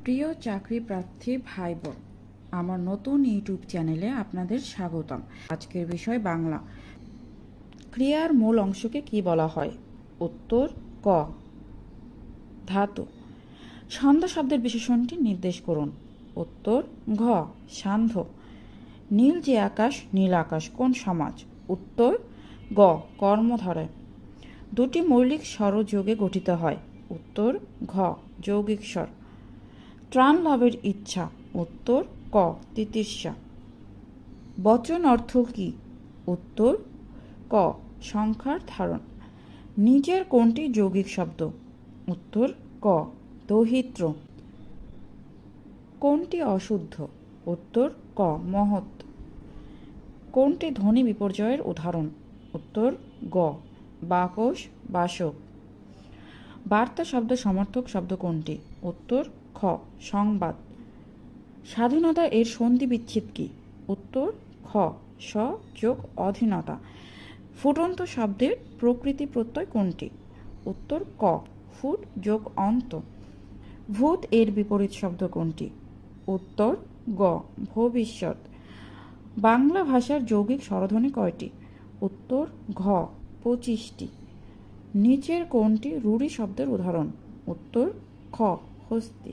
প্রিয় চাকরি প্রার্থী ভাই বোন, আমার নতুন ইউটিউব চ্যানেলে আপনাদের স্বাগতম। আজকের বিষয় বাংলা। ক্রিয়ার মূল অংশকে কি বলা হয়? উত্তর ক, ধাতু। সন্ধ্যা শব্দের বিশেষণটি নির্দেশ করুন। উত্তর ঘ, সান্ধ্য। নীল যে আকাশ, নীল আকাশ কোন সমাজ? উত্তর গ, কর্মধারয়। দুটি মৌলিক স্বর যোগে গঠিত হয়। উত্তর ঘ, যৌগিক স্বর। ত্রাণ লাভের ইচ্ছা। উত্তর ক, তিতির্ষা। বচন অর্থ কি? উত্তর ক, সংখ্যার ধারণ। নিজের কোনটি যৌগিক শব্দ? উত্তর ক, দৌহিত্র। কোনটি অশুদ্ধ? উত্তর ক, মহৎ। কোনটি ধ্বনি বিপর্যয়ের উদাহরণ? উত্তর গ, বাকস, বাসক। বার্তা শব্দ সমর্থক শব্দ কোনটি? উত্তর খ, সংবাদ। স্বাধীনতা এর সন্ধি বিচ্ছেদ কি? উত্তর খ, স যোগ অধীনতা। ফুটন্ত শব্দের প্রকৃতি প্রত্যয় কোনটি? উত্তর ক, ফুট যোগ অন্ত। ভূত এর বিপরীত শব্দ কোনটি? উত্তর গ, ভবিষ্যৎ। বাংলা ভাষার যৌগিক স্বরধ্বনি কয়টি? উত্তর ঘ, 25টি। নিচের কোনটি রূঢ়ি শব্দের উদাহরণ? উত্তর খ, হস্তি।